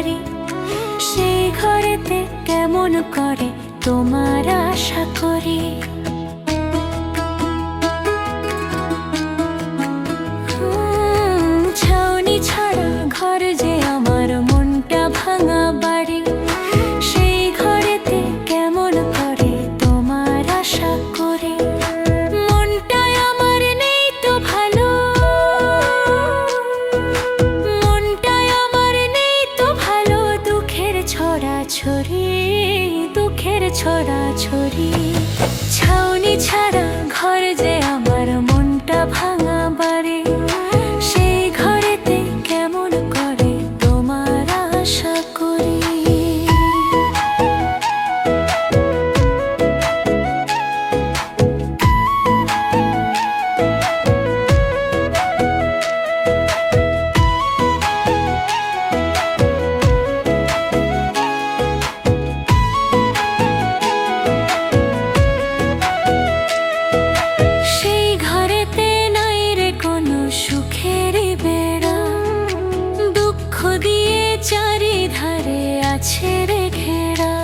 বাড়ি, সেই ঘরেতে কেমন করে তোমার আশা করি। ছাউনি ছাড়া ঘর যে আমার মনটা ভাঙা বাড়ি, সেই ঘরেতে কেমন করে তোমার আশা করি। মনটায় আমার নেই তো ভালো, মনটায় আমার নেই তো ভালো, দুঃখের ছড়াছড়ি, দুঃখের ছড়াছড়ি। ছাউনি ছাড়া ঘর যে আমার মনটা ভাঙা বাড়ি, সেই ঘরেতে কেমন করে তোমার আশা করি। চারিধারে আছে রে ঘেরা,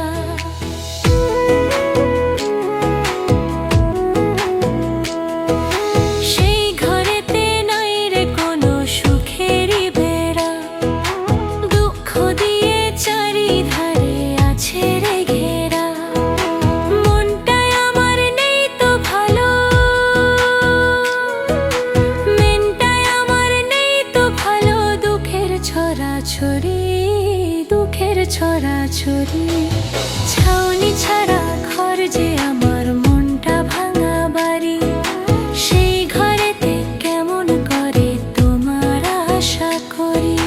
সেই ঘরেতে নাই রে কোনো সুখেরই বেড়া। দুঃখ দিয়ে চারিধারে আছে রে ঘেরা, মনটায় আমার নেই তো ভালো, মনটায় আমার নেই তো ভালো, দুঃখের ছড়াছড়ি, দুঃখের ছড়াছড়ি। ছাউনি ছাড়া ঘর যে আমার মনটা ভাঙা বাড়ি, সেই ঘরেতে কেমন করে তোমার আশা করি।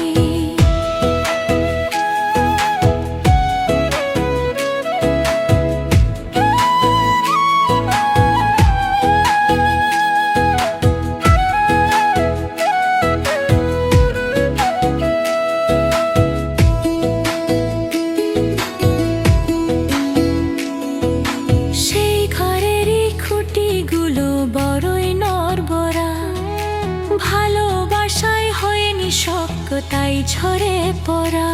বড়ই নড়বড়া, ভালোবাসায় হয়নি শক্ত তাই ঝরে পড়া।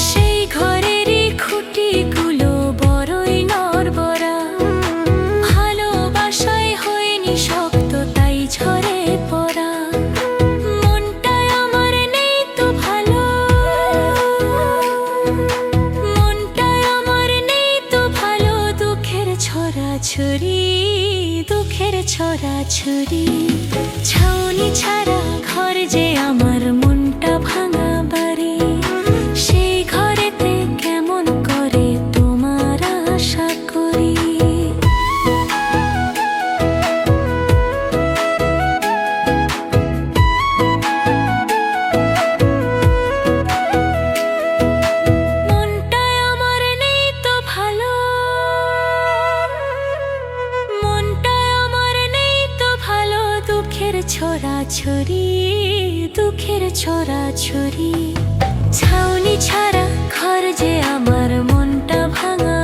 সেই ঘরেরই খুঁটিগুলো বড়ই নড়বড়া, ভালোবাসায় হয়নি শক্ত তাই ঝরে পড়া। মনটায় আমার নেই তো ভালো, ছড়াছড়ি, দুঃখের ছড়াছড়ি। ছাউনি ছাড়া ঘর যে আমার মনটা ভাঙা বাড়ি, সেই ঘরেতে কেমন করে তোমার আশা করি। মনটায় আমার নেই তো ভালো, দুঃখের ছড়াছড়ি, দুঃখের ছড়াছড়ি। ছাউনি ছাড়া ঘর যে আমার মনটা ভাঙা